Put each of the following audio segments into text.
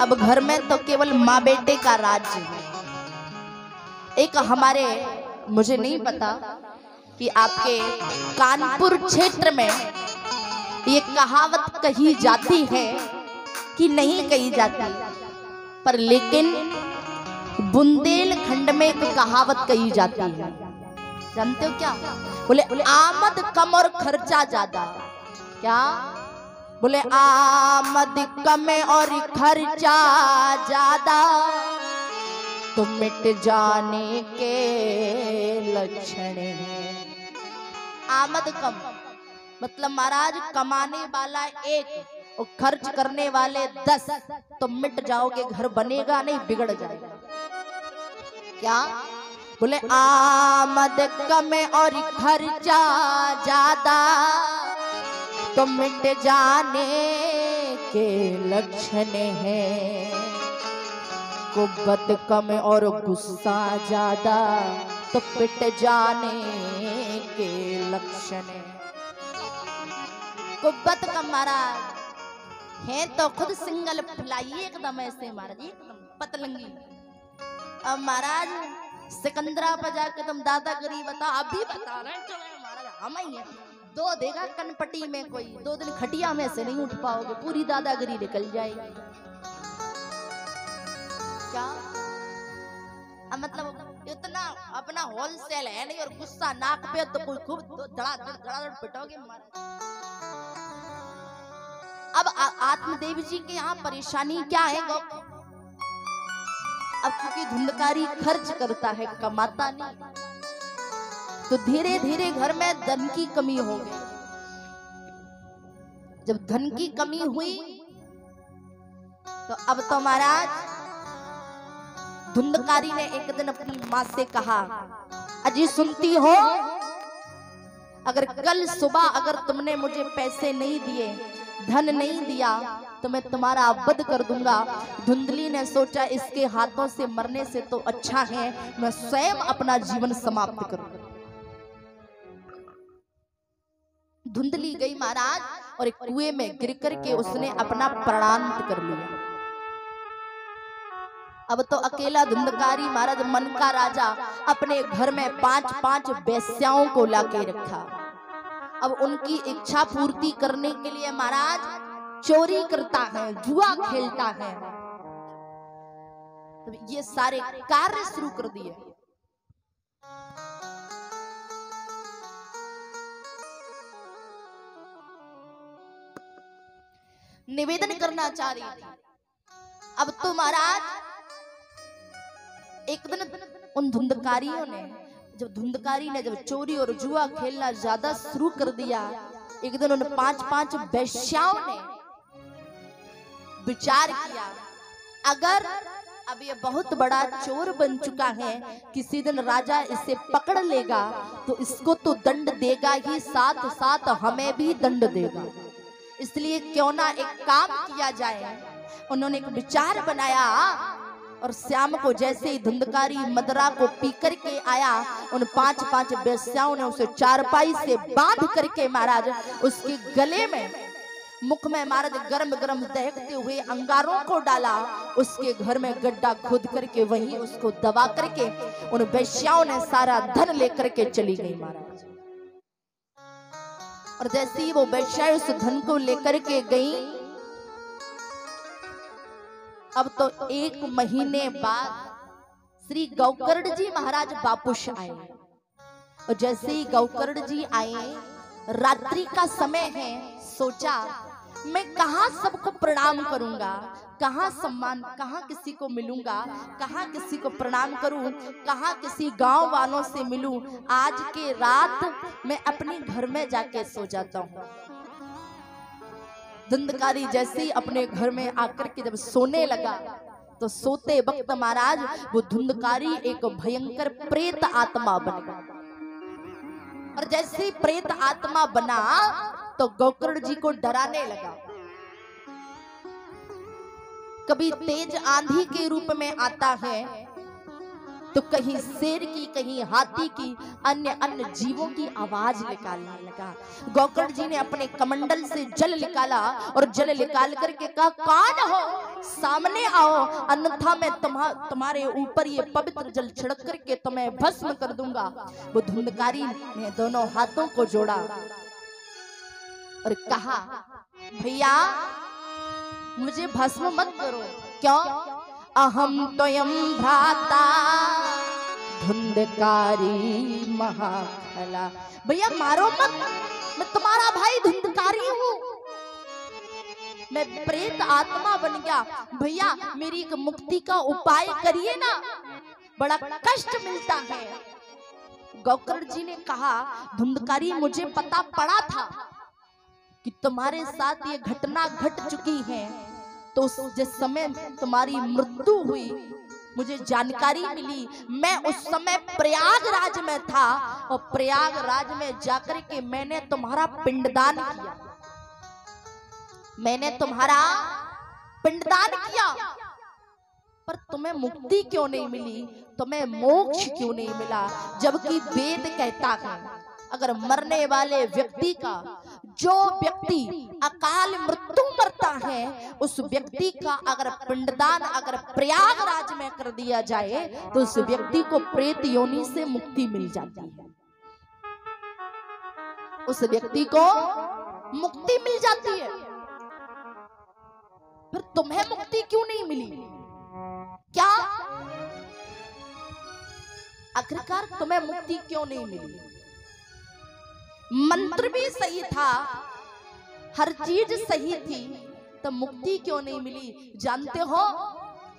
अब घर में तो केवल माँ बेटे का राज्य है। एक हमारे, मुझे नहीं पता कि आपके कानपुर क्षेत्र में ये कहावत कही जाती है कि नहीं कही जाती, पर लेकिन बुंदेलखंड में एक कहावत कही जाती है। जानते हो क्या? बोले आमद कम और खर्चा ज्यादा। क्या बोले? आमद कम और खर्चा ज्यादा तो मिट जाने के लक्षण हैं। आमद कम मतलब महाराज कमाने वाला एक और खर्च करने वाले 10 तो मिट जाओगे, घर बनेगा नहीं, बिगड़ जाएगा। क्या बोले? आमद कम और खर्चा ज्यादा तो मिट जाने के लक्षण हैं। कुब्बत कम और गुस्सा ज्यादा तो पिट जाने के लक्षण हैं। कुब्बत कम महाराज है तो खुद सिंगल फुलाइए एकदम ऐसे महाराज, एकदम पतलंगी। अब महाराज सिकंदरा पर जाकर तुम दादागिरी बता, अभी बता रहे हैं महाराज हम ही है। 2 देगा कनपटी में कोई, 2 दिन खटिया में से नहीं उठ पाओगे, पूरी दादागिरी निकल जाएगी। क्या मतलब इतना अपना होलसेल है नहीं, और गुस्सा नाक पे तो कोई खूब धड़ाधड़ पिटोगे महाराज। अब आत्मदेव जी के यहाँ परेशानी क्या है? अब क्योंकि धुंधकारी खर्च करता है, कमाता नहीं, तो धीरे धीरे घर में धन की कमी हो गई। जब धन की कमी हुई तो अब तो महाराज धुंधकारी ने एक दिन अपनी माँ से कहा, अजी सुनती हो, अगर कल सुबह अगर तुमने मुझे पैसे नहीं दिए, धन नहीं दिया तो मैं तुम्हारा वध कर दूंगा। धुंधली ने सोचा इसके हाथों से मरने से तो अच्छा है मैं स्वयं अपना जीवन समाप्त करूं। धुंधली गई महाराज और एक कुएं में गिर करके उसने अपना प्राणांत कर लिया। अब तो अकेला धुंधकारी महाराज मन का राजा अपने घर में 5-5 वेश्याओं को लाके रखा। अब उनकी इच्छा पूर्ति करने के लिए महाराज चोरी करता है, जुआ खेलता है। तो ये सारे कार्य शुरू कर दिए। निवेदन करना चाह रही थी। अब तो महाराज एक दिन उन धुंधकारियों ने, जब धुंधकारी ने जब चोरी और जुआ खेलना ज्यादा शुरू कर दिया, एक दिन उन 5-5 वेश्याओं ने विचार किया, अगर अब ये बहुत बड़ा चोर बन चुका है, किसी दिन राजा इसे पकड़ लेगा तो इसको तो दंड देगा ही, साथ साथ हमें भी दंड देगा। इसलिए क्यों ना एक काम किया जाए। उन्होंने एक विचार बनाया और शाम को जैसे ही धुंधकारी मदरा को पी करके आया, उन 5-5 वेश्याओं ने उसे चारपाई से बांध करके महाराज उसके गले में, मुख में महाराज गरम गरम दहकते हुए अंगारों को डाला। उसके घर में गड्ढा खोद करके वहीं उसको दबा करके उन वेश्याओं ने सारा धन लेकर के चली गई महाराज। और जैसे ही वो वेश्याएं उस धन को लेकर के गई, अब तो 1 महीने बाद श्री गौकर्ण जी महाराज वापस आए। और जैसे ही गौकर्ण जी आए, रात्रि का समय है, सोचा मैं कहाँ सबको प्रणाम करूंगा, कहाँ सम्मान, कहाँ किसी को मिलूंगा, कहाँ किसी को प्रणाम करूं, कहाँ किसी गांव वालों से मिलूं। आज के रात मैं अपने घर में जाके सो जाता हूं। धुंधकारी जैसे ही अपने घर में आकर के जब सोने लगा तो सोते वक्त महाराज वो धुंधकारी एक भयंकर प्रेत आत्मा बन गया। और जैसे ही प्रेत आत्मा बना तो गौकर्ण जी को डराने लगा। कभी तेज आंधी के रूप में आता है, तो कहीं शेर की, कहीं हाथी की, अन्य अन्य जीवों की आवाज निकालने लगा। गोकर्ण जी ने अपने कमंडल से जल निकाला और जल निकाल करके कहा, कौन हो, सामने आओ, अन्यथा मैं तुम्हारे ऊपर ये पवित्र जल छिड़क करके तुम्हें भस्म कर दूंगा। वो धुंधकारी ने दोनों हाथों को जोड़ा और कहा, भैया मुझे भस्म मत करो। क्यों? अहम त्वयं भ्राता धुंधकारी महाखला। भैया मारो मत, मैं तुम्हारा भाई धुंधकारी हूँ, मैं प्रेत आत्मा बन गया। भैया मेरी एक मुक्ति का उपाय करिए ना, बड़ा कष्ट मिलता है। गोकर्ण जी ने कहा, धुंधकारी मुझे पता पड़ा था कि तुम्हारे साथ ये घटना घट चुकी है, तो जिस समय तुम्हारी मृत्यु हुई मुझे जानकारी मिली। मैं उस समय प्रयागराज में था और प्रयागराज में जाकर के मैंने तुम्हारा पिंडदान किया, मैंने तुम्हारा पिंडदान किया, पर तुम्हें मुक्ति क्यों नहीं मिली, तुम्हें मोक्ष क्यों नहीं मिला? जबकि वेद कहता है अगर मरने वाले व्यक्ति का, जो व्यक्ति अकाल मृत्यु मरता है, उस व्यक्ति का अगर पिंडदान अगर प्रयागराज में कर दिया जाए तो उस व्यक्ति को प्रेत योनि से मुक्ति मिल जाती है, उस व्यक्ति को मुक्ति मिल जाती है। फिर तुम्हें मुक्ति क्यों नहीं मिली? क्या आखिरकार तुम्हें मुक्ति क्यों नहीं मिली? मंत्र भी सही था, हर चीज सही थी, तो मुक्ति क्यों नहीं मिली? जानते हो,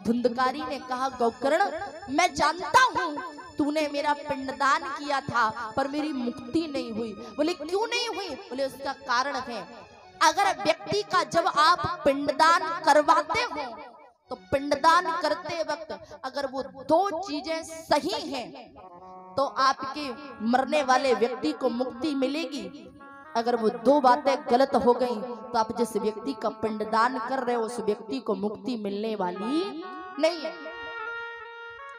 धुंधकारी ने कहा, गोकर्ण मैं जानता हूं तूने मेरा पिंडदान किया था पर मेरी मुक्ति नहीं हुई। बोले क्यों नहीं हुई? बोले उसका कारण है, अगर व्यक्ति का जब आप पिंडदान करवाते हो तो पिंडदान करते वक्त अगर वो दो चीजें सही हैं तो आपके मरने वाले व्यक्ति को मुक्ति मिलेगी। अगर वो दो बातें गलत हो गई तो आप जिस व्यक्ति का पिंडदान कर रहे हो उस व्यक्ति को मुक्ति मिलने वाली नहीं है।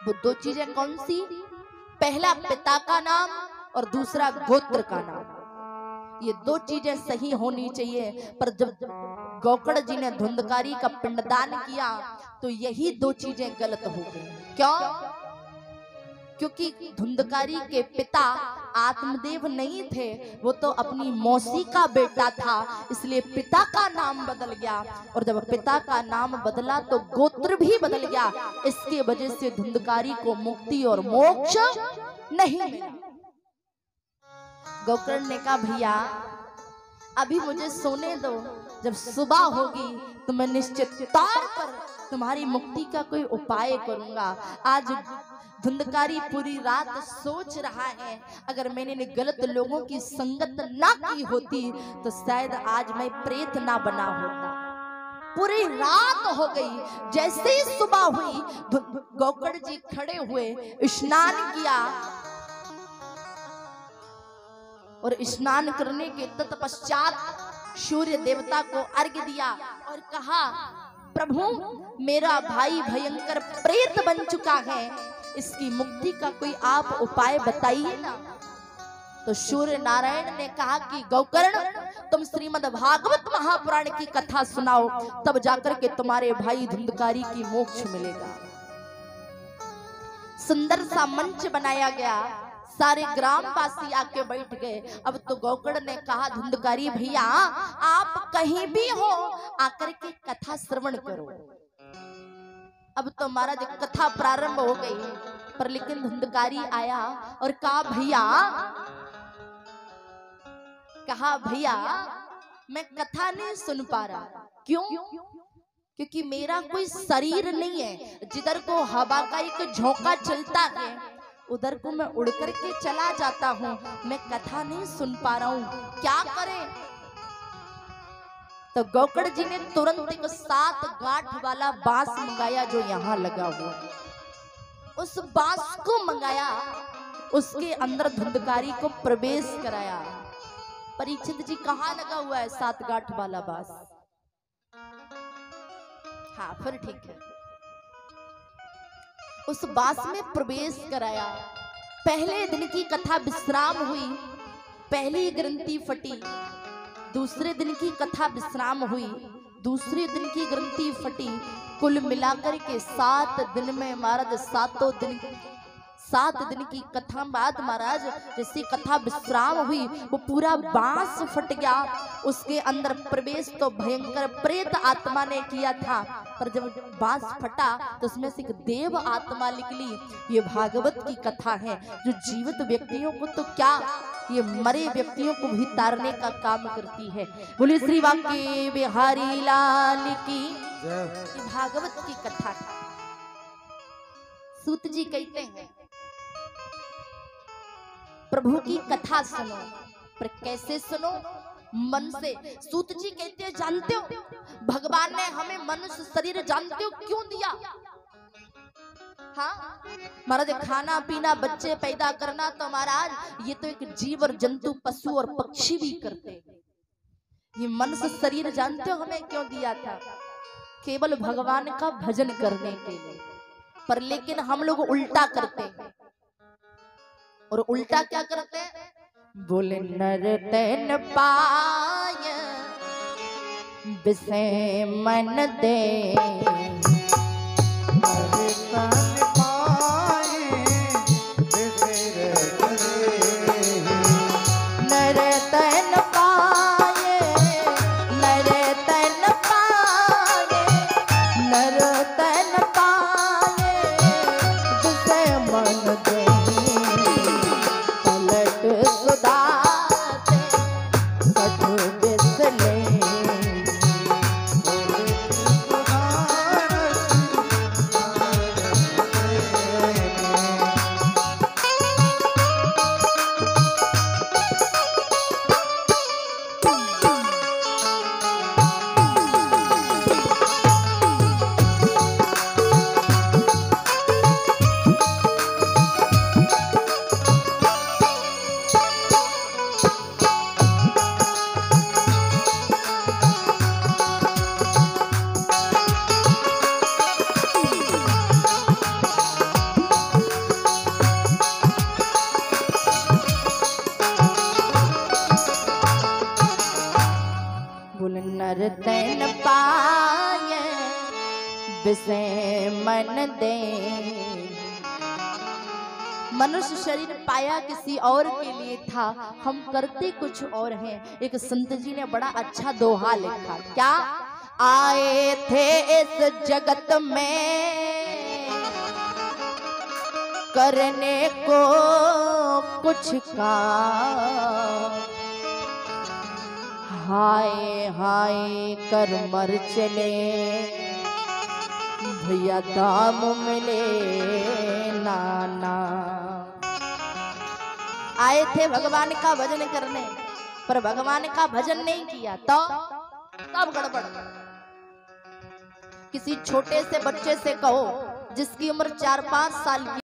वो दो चीजें कौन सी? पहला पिता का नाम और दूसरा गोत्र का नाम, ये दो चीजें सही होनी चाहिए। पर जब गोकर्ण जी ने धुंधकारी का पिंडदान किया तो यही दो चीजें गलत हो गई। क्यों? क्योंकि धुंधकारी के पिता आत्मदेव नहीं थे, वो तो अपनी मौसी का बेटा था, इसलिए पिता का नाम बदल गया। और जब पिता का नाम बदला तो गोत्र भी बदल गया। इसके वजह से धुंधकारी को मुक्ति और मोक्ष नहीं मिला। गोकर्ण ने कहा, भैया अभी मुझे सोने दो, जब सुबह होगी तो मैं निश्चित तौर पर तुम्हारी मुक्ति का कोई उपाय करूंगा। आज धुंधकारी पूरी रात सोच रहा है, अगर मैंने गलत लोगों की संगत ना की होती तो शायद आज मैं प्रेत ना बना होता। पूरी रात हो गई, जैसे ही सुबह हुई गोकर्ण जी खड़े हुए, स्नान किया और स्नान करने के तत्पश्चात सूर्य देवता को अर्घ्य दिया और कहा, प्रभु मेरा भाई भयंकर प्रेत बन चुका है, इसकी मुक्ति का कोई आप उपाय बताइए ना। तो सूर्य नारायण ने कहा कि गोकर्ण तुम श्रीमद् भागवत महापुराण की कथा सुनाओ, तब जाकर के तुम्हारे भाई धुंधकारी की मोक्ष मिलेगा। सुंदर सा मंच बनाया गया, सारे ग्रामवासी आके बैठ गए। अब तो गोकर्ण ने कहा, धुंधकारी भैया आप कहीं भी हो आकर के कथा श्रवण करो। अब तो महाराज कथा प्रारंभ हो गई, पर लेकिन धुंधकारी आया और कहा, भैया मैं कथा नहीं सुन पा रहा। क्यों? क्योंकि मेरा कोई शरीर नहीं है, जिधर को हवा का एक झोंका चलता है उधर को मैं उड़ करके चला जाता हूँ, मैं कथा नहीं सुन पा रहा हूँ, क्या करें? तो गोकर्ण जी ने तुरंत एक 7 गांठ वाला बांस मंगाया जो यहाँ लगा हुआ, उस बांस को मंगाया, उसके अंदर धुंधकारी को प्रवेश कराया। परीक्षित जी कहाँ लगा हुआ है 7 गांठ वाला बांस? हाँ फिर ठीक है। उस बास में प्रवेश कराया। पहले दिन की कथा विश्राम हुई, पहली ग्रंथि फटी। दूसरे दिन की कथा विश्राम हुई, दूसरे दिन की ग्रंथि फटी। कुल मिलाकर के 7 दिन में महाराज 7 दिन की कथा बाद महाराज जैसी कथा विश्राम हुई वो पूरा बांस फट गया। उसके अंदर प्रवेश तो भयंकर प्रेत आत्मा ने किया था, पर जब बांस फटा तो उसमें से एक देव आत्मा निकली। ये भागवत की कथा है जो जीवित व्यक्तियों को तो क्या, ये मरे व्यक्तियों को भी तारने का काम करती है। बोले श्री बांके बिहारी लाल की। ये भागवत की कथा है। सूत जी कहते हैं प्रभु की कथा सुनो, पर कैसे सुनो? मन से। सूत जी कहते हैं जानते हो भगवान ने हमें मनुष्य शरीर जानते हो क्यों दिया? हाँ महाराज, खाना पीना बच्चे पैदा करना तो महाराज ये तो एक जीव और जंतु पशु और पक्षी भी करते। ये मनुष्य शरीर जानते हो हमें क्यों दिया था? केवल भगवान का भजन करने के लिए। पर लेकिन हम लोग उल्टा करते हैं। और उल्टा क्या करते हैं? बोले नर तन पाय बिसे मन दे, तन पाए बिसे मन दे। मनुष्य शरीर पाया किसी और के लिए था, हम करते कुछ और हैं। एक संत जी ने बड़ा अच्छा दोहा लिखा। क्या? आए थे इस जगत में करने को कुछ का, हाय हाय कर मर चले भैया दाम मिले नाना। आए थे भगवान का भजन करने, पर भगवान का भजन नहीं किया तो तब गड़बड़। किसी छोटे से बच्चे से कहो जिसकी उम्र 4-5 साल की